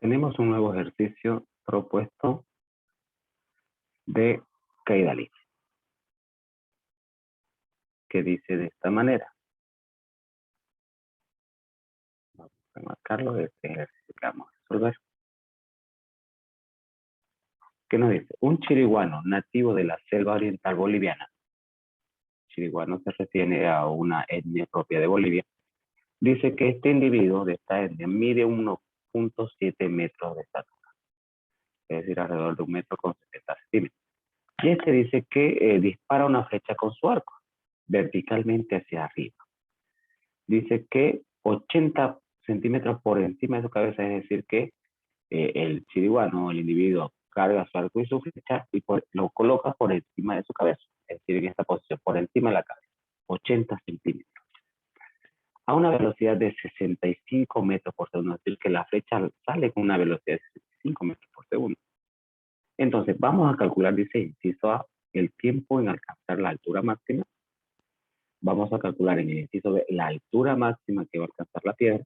Tenemos un nuevo ejercicio propuesto de caída libre, que dice de esta manera. Vamos a marcarlo de este ejercicio que vamos a resolver. ¿Qué nos dice? Un chiriguano nativo de la selva oriental boliviana. Chiriguano se refiere a una etnia propia de Bolivia. Dice que este individuo de esta etnia mide 1.7 metros de estatura, es decir, alrededor de 1,70 m. Y este dice que dispara una flecha con su arco, verticalmente hacia arriba. Dice que 80 centímetros por encima de su cabeza, es decir, que el chiriguano, el individuo, carga su arco y su flecha y lo coloca por encima de su cabeza, es decir, en esta posición, por encima de la cabeza, 80 centímetros. A una velocidad de 65 metros por segundo, es decir, que la flecha sale con una velocidad de 65 metros por segundo. Entonces, vamos a calcular, dice inciso A, el tiempo en alcanzar la altura máxima. Vamos a calcular en el inciso B la altura máxima que va a alcanzar la piedra.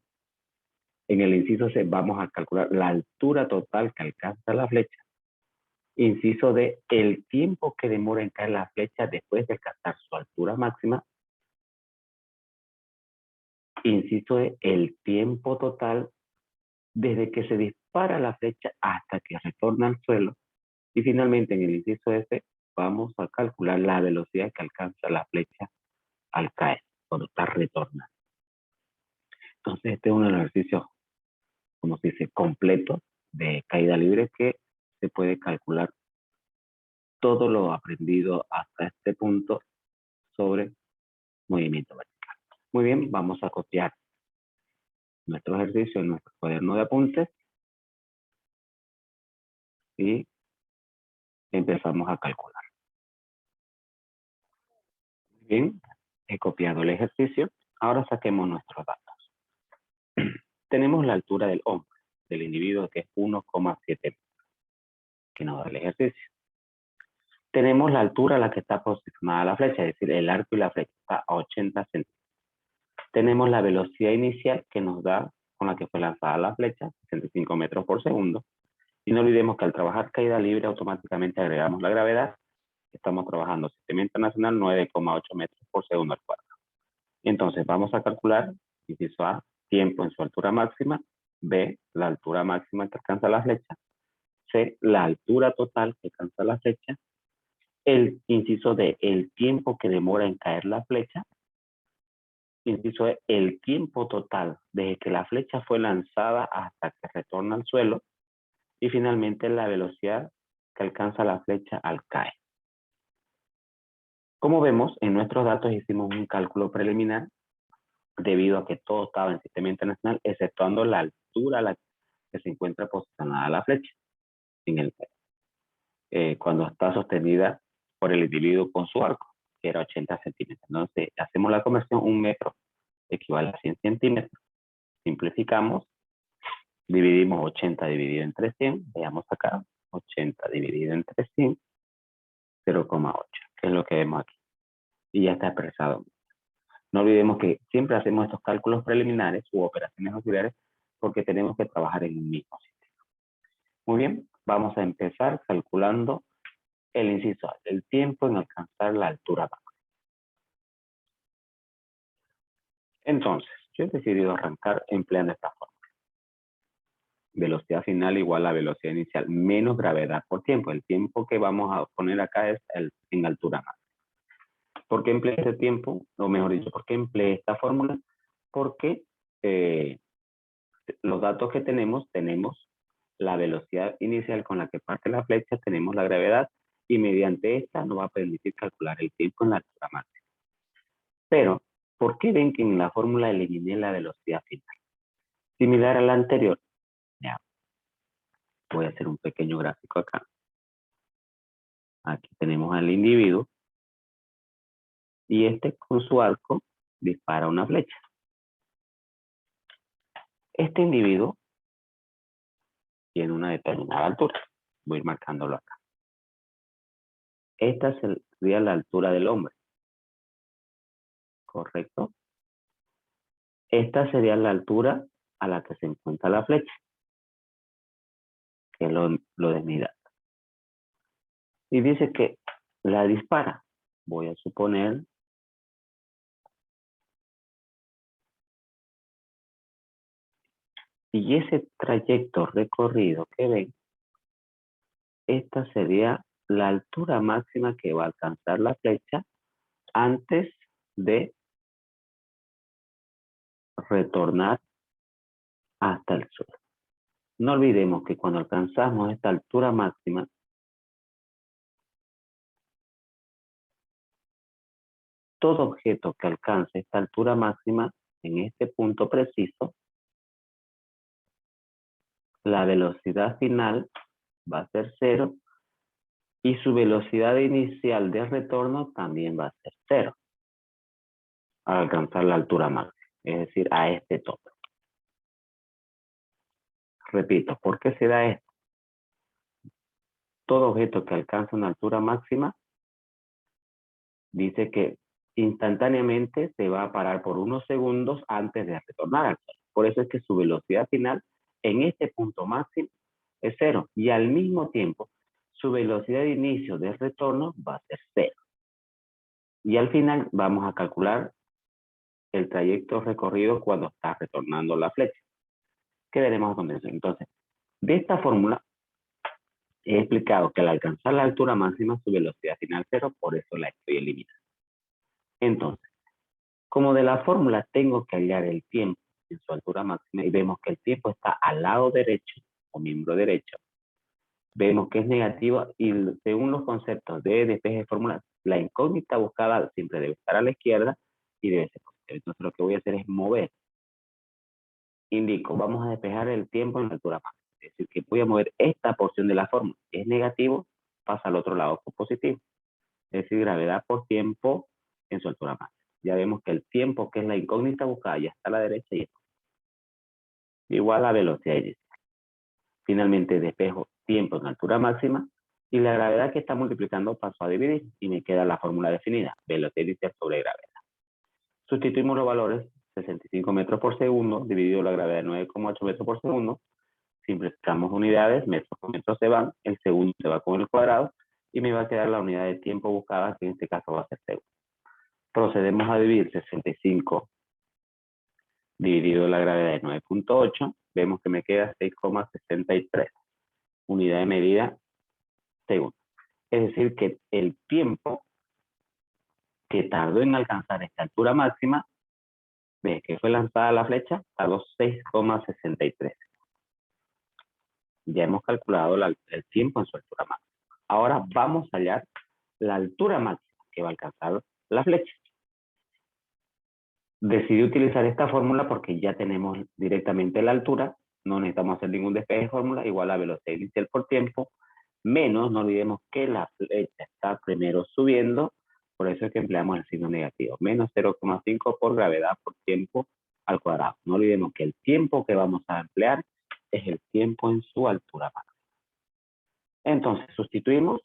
En el inciso C vamos a calcular la altura total que alcanza la flecha. Inciso D, el tiempo que demora en caer la flecha después de alcanzar su altura máxima. Inciso E, el tiempo total desde que se dispara la flecha hasta que retorna al suelo. Y finalmente en el inciso F vamos a calcular la velocidad que alcanza la flecha al caer, cuando está retornando. Entonces este es un ejercicio, como se dice, completo de caída libre que se puede calcular todo lo aprendido hasta este punto sobre movimiento vertical. Muy bien, vamos a copiar nuestro ejercicio en nuestro cuaderno de apuntes y empezamos a calcular. Bien, he copiado el ejercicio. Ahora saquemos nuestros datos. Tenemos la altura del hombre, del individuo, que es 1,7 metros, que nos da el ejercicio. Tenemos la altura a la que está posicionada la flecha, es decir, el arco y la flecha está a 80 centímetros. Tenemos la velocidad inicial que nos da con la que fue lanzada la flecha, 65 metros por segundo. Y no olvidemos que al trabajar caída libre automáticamente agregamos la gravedad. Estamos trabajando sistema internacional 9,8 metros por segundo al cuadrado. Entonces vamos a calcular, inciso A, tiempo en su altura máxima. B, la altura máxima que alcanza la flecha. C, la altura total que alcanza la flecha. El inciso D, el tiempo que demora en caer la flecha. Inciso E, el tiempo total desde que la flecha fue lanzada hasta que retorna al suelo. Y finalmente la velocidad que alcanza la flecha al caer. Como vemos, en nuestros datos hicimos un cálculo preliminar debido a que todo estaba en sistema internacional, exceptuando la altura a la que se encuentra posicionada la flecha en cuando está sostenida por el individuo con su arco, que era 80 centímetros. Entonces, hacemos la conversión, 1 metro equivale a 100 centímetros. Simplificamos, dividimos 80 dividido entre 100, veamos acá, 80 dividido entre 100, 0,8, que es lo que vemos aquí. Y ya está expresado. No olvidemos que siempre hacemos estos cálculos preliminares u operaciones auxiliares porque tenemos que trabajar en un mismo sistema. Muy bien, vamos a empezar calculando el inciso A, el tiempo en alcanzar la altura máxima. Entonces, yo he decidido arrancar empleando esta forma. Velocidad final igual a velocidad inicial menos gravedad por tiempo. El tiempo que vamos a poner acá es en altura máxima. ¿Por qué empleé este tiempo? O mejor dicho, ¿por qué empleé esta fórmula? Porque los datos que tenemos la velocidad inicial con la que parte la flecha, tenemos la gravedad y mediante esta nos va a permitir calcular el tiempo en la altura máxima. Pero, ¿por qué ven que en la fórmula eliminé la velocidad final? Similar a la anterior. Ya. Voy a hacer un pequeño gráfico acá. Aquí tenemos al individuo y este con su arco dispara una flecha. Este individuo tiene una determinada altura. Voy a ir marcándolo acá. Esta sería la altura del hombre. ¿Correcto? Esta sería la altura a la que se encuentra la flecha. que es lo de mi data. Y dice que la dispara. Voy a suponer y ese trayecto recorrido que ven, esta sería la altura máxima que va a alcanzar la flecha antes de retornar hasta el suelo. No olvidemos que cuando alcanzamos esta altura máxima, todo objeto que alcance esta altura máxima en este punto preciso, la velocidad final va a ser 0 y su velocidad inicial de retorno también va a ser 0 al alcanzar la altura máxima, es decir, a este tope. Repito, ¿por qué se da esto? Todo objeto que alcanza una altura máxima dice que instantáneamente se va a parar por unos segundos antes de retornar al suelo. Por eso es que su velocidad final en este punto máximo es 0 y al mismo tiempo su velocidad de inicio de retorno va a ser 0. Y al final vamos a calcular el trayecto recorrido cuando está retornando la flecha, que veremos a continuación. Entonces, de esta fórmula he explicado que al alcanzar la altura máxima su velocidad final es 0, por eso la estoy eliminando. Entonces, como de la fórmula tengo que hallar el tiempo en su altura máxima y vemos que el tiempo está al lado derecho o miembro derecho, vemos que es negativo y según los conceptos de despeje de fórmula, la incógnita buscada siempre debe estar a la izquierda y debe ser positiva. Entonces lo que voy a hacer es mover. Indico, vamos a despejar el tiempo en la altura máxima. Es decir, que voy a mover esta porción de la fórmula. Si es negativo, pasa al otro lado por positivo. Es decir, gravedad por tiempo en su altura máxima. Ya vemos que el tiempo, que es la incógnita buscada, ya está a la derecha y está igual a velocidad inicial. Finalmente despejo tiempo en altura máxima y la gravedad que está multiplicando paso a dividir y me queda la fórmula definida, velocidad inicial sobre gravedad. Sustituimos los valores, 65 metros por segundo dividido la gravedad de 9,8 metros por segundo. Simplificamos unidades, metros con metros se van, el segundo se va con el cuadrado y me va a quedar la unidad de tiempo buscada, que en este caso va a ser segundo. Procedemos a dividir 65 dividido la gravedad de 9,8, vemos que me queda 6,63 unidad de medida segundo. Es decir, que el tiempo que tardó en alcanzar esta altura máxima, desde que fue lanzada la flecha, tardó 6,63. Ya hemos calculado el tiempo en su altura máxima. Ahora vamos a hallar la altura máxima que va a alcanzar la flecha. Decidí utilizar esta fórmula porque ya tenemos directamente la altura, no necesitamos hacer ningún despeje de fórmula, igual a velocidad inicial por tiempo, menos, no olvidemos que la flecha está primero subiendo, por eso es que empleamos el signo negativo, menos 0,5 por gravedad por tiempo al cuadrado. No olvidemos que el tiempo que vamos a emplear es el tiempo en su altura máxima. Entonces, sustituimos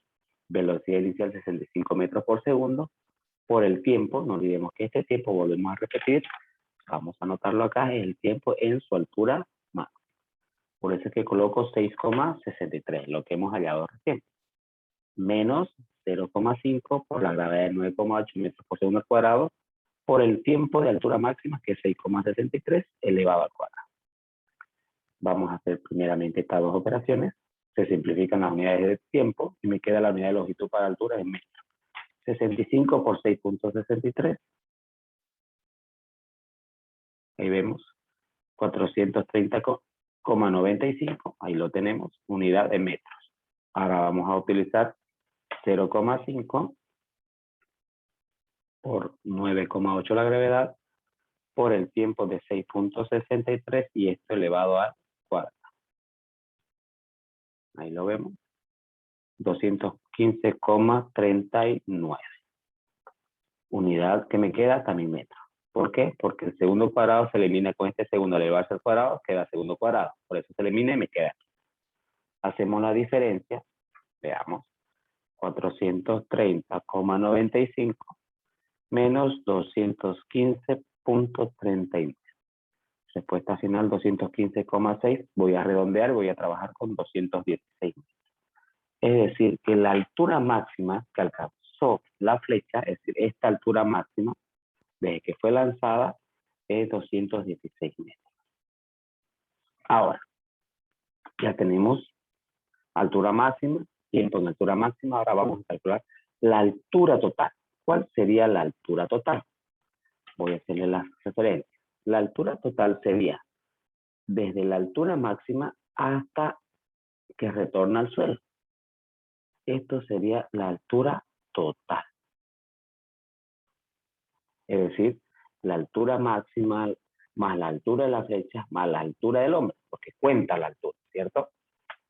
velocidad inicial 65 metros por segundo por el tiempo, no olvidemos que este tiempo, volvemos a repetir, vamos a anotarlo acá, es el tiempo en su altura máxima. Por eso es que coloco 6,63, lo que hemos hallado recién. Menos 0,5 por la gravedad de 9,8 metros por segundo al cuadrado, por el tiempo de altura máxima, que es 6,63 elevado al cuadrado. Vamos a hacer primeramente estas dos operaciones. Se simplifican las unidades de tiempo y me queda la unidad de longitud para altura en metros. 65 por 6,63. Ahí vemos 430,95. Ahí lo tenemos, unidad de metros. Ahora vamos a utilizar 0,5 por 9,8 la gravedad por el tiempo de 6,63 y esto elevado al cuadrado. Ahí lo vemos. 215,39. Unidad que me queda también metro. ¿Por qué? Porque el segundo cuadrado se elimina con este segundo al elevarse al cuadrado, queda segundo cuadrado. Por eso se elimina y me queda aquí. Hacemos la diferencia. Veamos. 430,95 menos 215,39. Respuesta final 215,6. Voy a redondear, voy a trabajar con 216 metros. Es decir, que la altura máxima que alcanzó la flecha, es decir, esta altura máxima, desde que fue lanzada, es 216 metros. Ahora, ya tenemos altura máxima, tiempo en altura máxima. Ahora vamos a calcular la altura total. ¿Cuál sería la altura total? Voy a hacerle las referencias. La altura total sería desde la altura máxima hasta que retorna al suelo. Esto sería la altura total. Es decir, la altura máxima más la altura de la flecha más la altura del hombre, porque cuenta la altura, ¿cierto?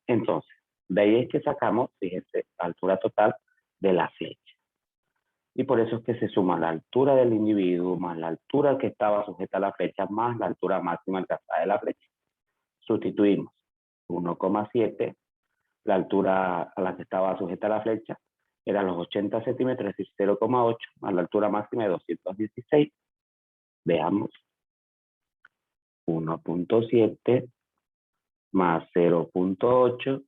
Entonces, de ahí es que sacamos, fíjense, la altura total de la flecha. Y por eso es que se suma la altura del individuo más la altura que estaba sujeta a la flecha más la altura máxima alcanzada de la flecha. Sustituimos 1,7, la altura a la que estaba sujeta la flecha eran los 80 centímetros, es decir, 0,8 más la altura máxima de 216. Veamos. 1,7 más 0,8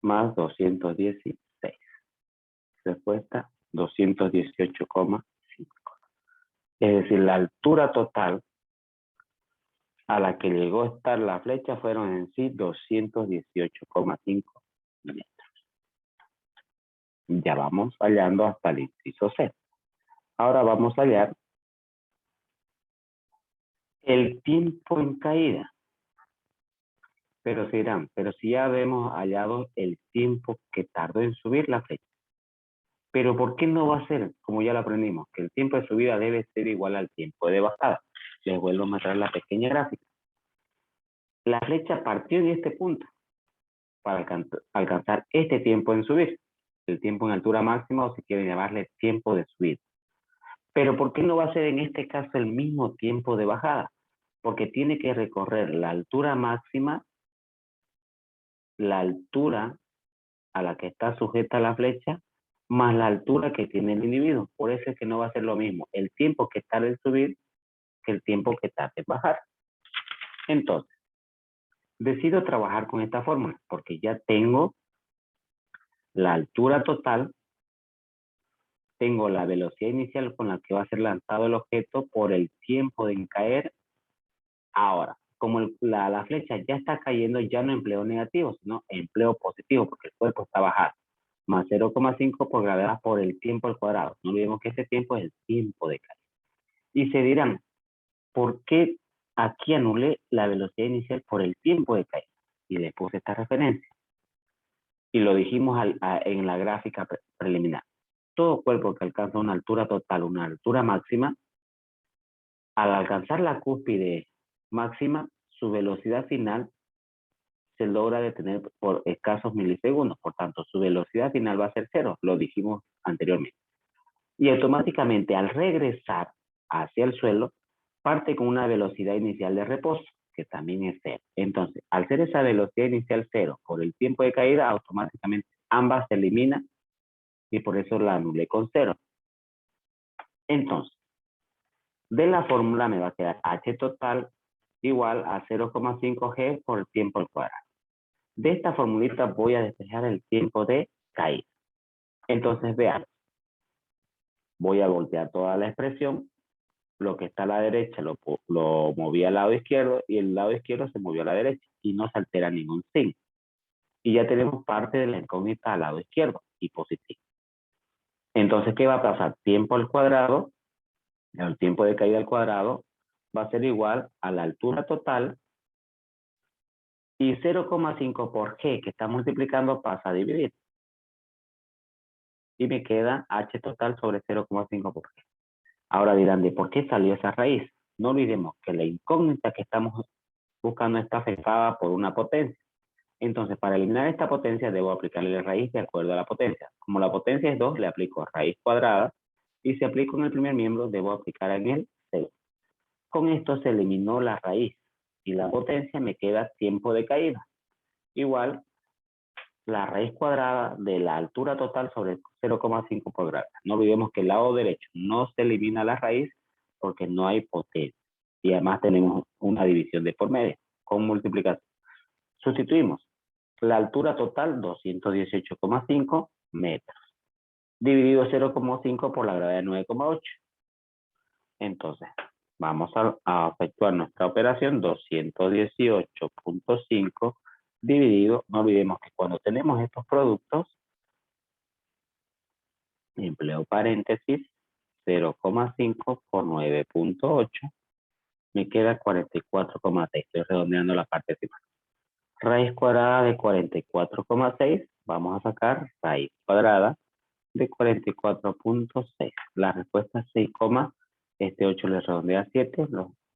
más 216. Respuesta 218,5. Es decir, la altura total a la que llegó a estar la flecha fueron en sí 218,5 metros. Ya vamos hallando hasta el inciso C. Ahora vamos a hallar el tiempo en caída. Pero se dirán, pero si ya hemos hallado el tiempo que tardó en subir la flecha. Pero ¿por qué no va a ser, como ya lo aprendimos, que el tiempo de subida debe ser igual al tiempo de bajada? Les vuelvo a mostrar la pequeña gráfica. La flecha partió en este punto para alcanzar este tiempo en subir. El tiempo en altura máxima, o si quieren llamarle tiempo de subida. Pero ¿por qué no va a ser en este caso el mismo tiempo de bajada? Porque tiene que recorrer la altura máxima, la altura a la que está sujeta la flecha, más la altura que tiene el individuo. Por eso es que no va a ser lo mismo el tiempo que tarda en subir que el tiempo que tarda en bajar. Entonces, decido trabajar con esta fórmula porque ya tengo la altura total, tengo la velocidad inicial con la que va a ser lanzado el objeto por el tiempo de caer. Ahora, como la flecha ya está cayendo, ya no empleo negativo, sino empleo positivo porque el cuerpo está bajando. Más 0,5 por gravedad por el tiempo al cuadrado. No olvidemos que ese tiempo es el tiempo de caída. Y se dirán, ¿por qué aquí anulé la velocidad inicial por el tiempo de caída? Y les puse esta referencia. Y lo dijimos en la gráfica preliminar. Todo cuerpo que alcanza una altura total, una altura máxima, al alcanzar la cúspide máxima, su velocidad final se logra detener por escasos milisegundos. Por tanto, su velocidad final va a ser cero. Lo dijimos anteriormente. Y automáticamente al regresar hacia el suelo, parte con una velocidad inicial de reposo, que también es cero. Entonces, al ser esa velocidad inicial cero por el tiempo de caída, automáticamente ambas se eliminan y por eso la anulé con cero. Entonces, de la fórmula me va a quedar h total igual a 0,5 g por el tiempo al cuadrado. De esta formulita voy a despejar el tiempo de caída. Entonces, vean, voy a voltear toda la expresión. Lo que está a la derecha lo moví al lado izquierdo y el lado izquierdo se movió a la derecha y no se altera ningún signo. Y ya tenemos parte de la incógnita al lado izquierdo y positivo. Entonces, ¿qué va a pasar? Tiempo al cuadrado, el tiempo de caída al cuadrado va a ser igual a la altura total y 0,5 por g que está multiplicando pasa a dividir. Y me queda h total sobre 0,5 por g. Ahora dirán, ¿de por qué salió esa raíz? No olvidemos que la incógnita que estamos buscando está afectada por una potencia. Entonces, para eliminar esta potencia, debo aplicarle la raíz de acuerdo a la potencia. Como la potencia es 2, le aplico raíz cuadrada. Y si aplico en el primer miembro, debo aplicar en el segundo. Con esto se eliminó la raíz. Y la potencia me queda tiempo de caída. Igual, la raíz cuadrada de la altura total sobre 0,5 por gravedad. No olvidemos que el lado derecho no se elimina la raíz porque no hay potencia. Y además tenemos una división de por medio con multiplicación. Sustituimos la altura total 218,5 metros dividido 0,5 por la gravedad de 9,8. Entonces, vamos a efectuar nuestra operación 218,5 dividido, no olvidemos que cuando tenemos estos productos, empleo paréntesis, 0,5 por 9,8, me queda 44,6, estoy redondeando la parte final. Raíz cuadrada de 44,6, vamos a sacar raíz cuadrada de 44,6. La respuesta es 6, este 8 le redondea a 7,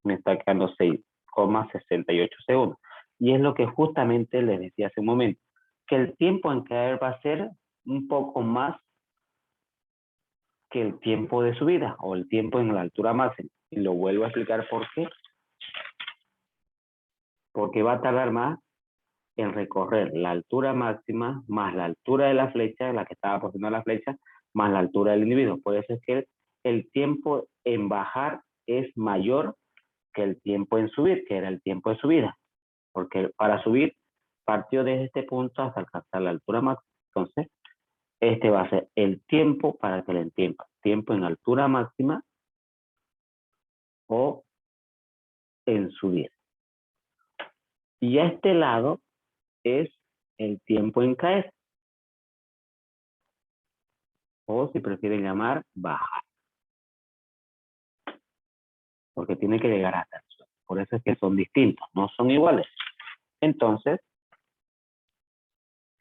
me está quedando 6,68 segundos. Y es lo que justamente les decía hace un momento, que el tiempo en caer va a ser un poco más que el tiempo de subida o el tiempo en la altura máxima. Y lo vuelvo a explicar por qué. Porque va a tardar más en recorrer la altura máxima más la altura de la flecha, la que estaba poniendo la flecha, más la altura del individuo. Por eso es que el tiempo en bajar es mayor que el tiempo en subir, que era el tiempo de subida. Porque para subir partió desde este punto hasta alcanzar la altura máxima. Entonces, este va a ser el tiempo para que le entienda. Tiempo en altura máxima o en subir. Y a este lado es el tiempo en caer. O si prefieren llamar, bajar. Porque tiene que llegar hasta el suelo. Por eso es que son distintos, no son iguales. Entonces,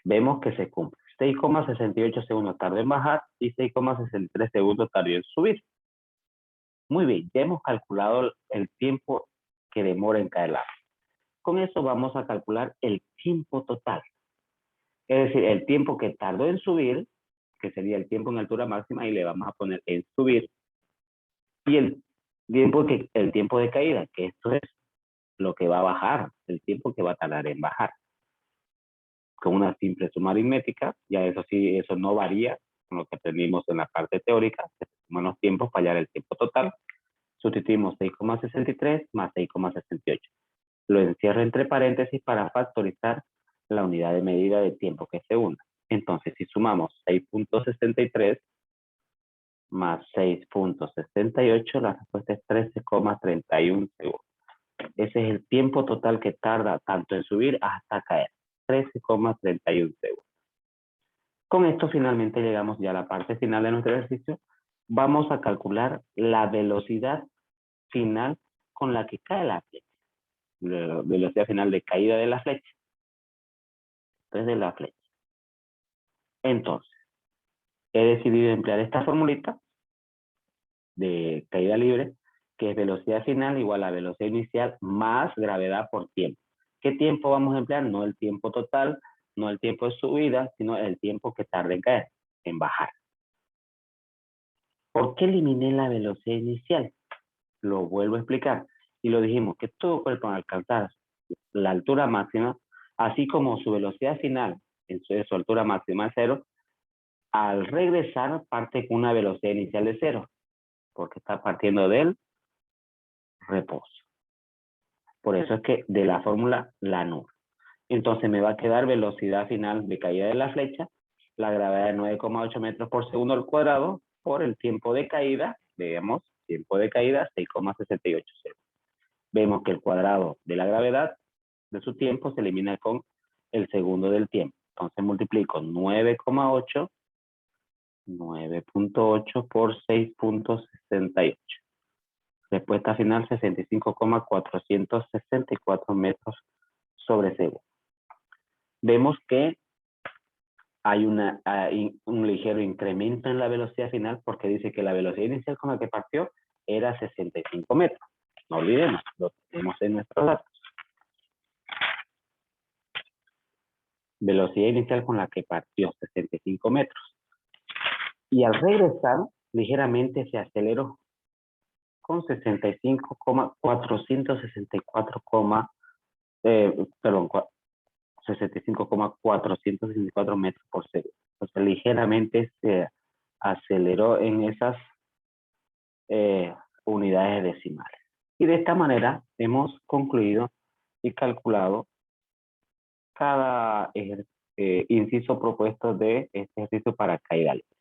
vemos que se cumple. 6,68 segundos tardó en bajar y 6,63 segundos tardó en subir. Muy bien, ya hemos calculado el tiempo que demora en caer el agua. Con eso vamos a calcular el tiempo total. Es decir, el tiempo que tardó en subir, que sería el tiempo en altura máxima, y le vamos a poner en subir. Y el tiempo de caída, que esto es lo que va a bajar, el tiempo que va a tardar en bajar. Con una simple suma aritmética, ya eso sí, eso no varía con lo que aprendimos en la parte teórica, se suman los tiempos para hallar el tiempo total. Sustituimos 6,63 más 6,68. Lo encierro entre paréntesis para factorizar la unidad de medida de tiempo que se una. Entonces, si sumamos 6,63 más 6,68, la respuesta es 13,31 segundos. Ese es el tiempo total que tarda tanto en subir hasta caer. 13,31 segundos. Con esto finalmente llegamos ya a la parte final de nuestro ejercicio. Vamos a calcular la velocidad final con la que cae la flecha. La velocidad final de caída de la flecha. Desde la flecha. Entonces, he decidido emplear esta formulita de caída libre, que es velocidad final igual a velocidad inicial más gravedad por tiempo. ¿Qué tiempo vamos a emplear? No el tiempo total, no el tiempo de subida, sino el tiempo que tarda en caer, en bajar. ¿Por qué eliminé la velocidad inicial? Lo vuelvo a explicar. Y lo dijimos, que todo cuerpo al alcanzar la altura máxima, así como su velocidad final en su altura máxima es 0, al regresar parte con una velocidad inicial de 0, porque está partiendo del reposo. Por eso es que de la fórmula la anula. Entonces me va a quedar velocidad final de caída de la flecha, la gravedad de 9,8 metros por segundo al cuadrado, por el tiempo de caída, veamos, tiempo de caída 6,68 segundos. Vemos que el cuadrado de la gravedad de su tiempo se elimina con el segundo del tiempo. Entonces multiplico 9,8 por 6,68. Respuesta final 65,464 metros sobre segundo. Vemos que hay un ligero incremento en la velocidad final porque dice que la velocidad inicial con la que partió era 65 metros. No olvidemos, lo tenemos en nuestros datos. Velocidad inicial con la que partió 65 metros. Y al regresar, ligeramente se aceleró con 65,464 metros por segundo. Entonces, ligeramente se aceleró en esas unidades decimales. Y de esta manera hemos concluido y calculado cada inciso propuesto de este ejercicio para caída libre.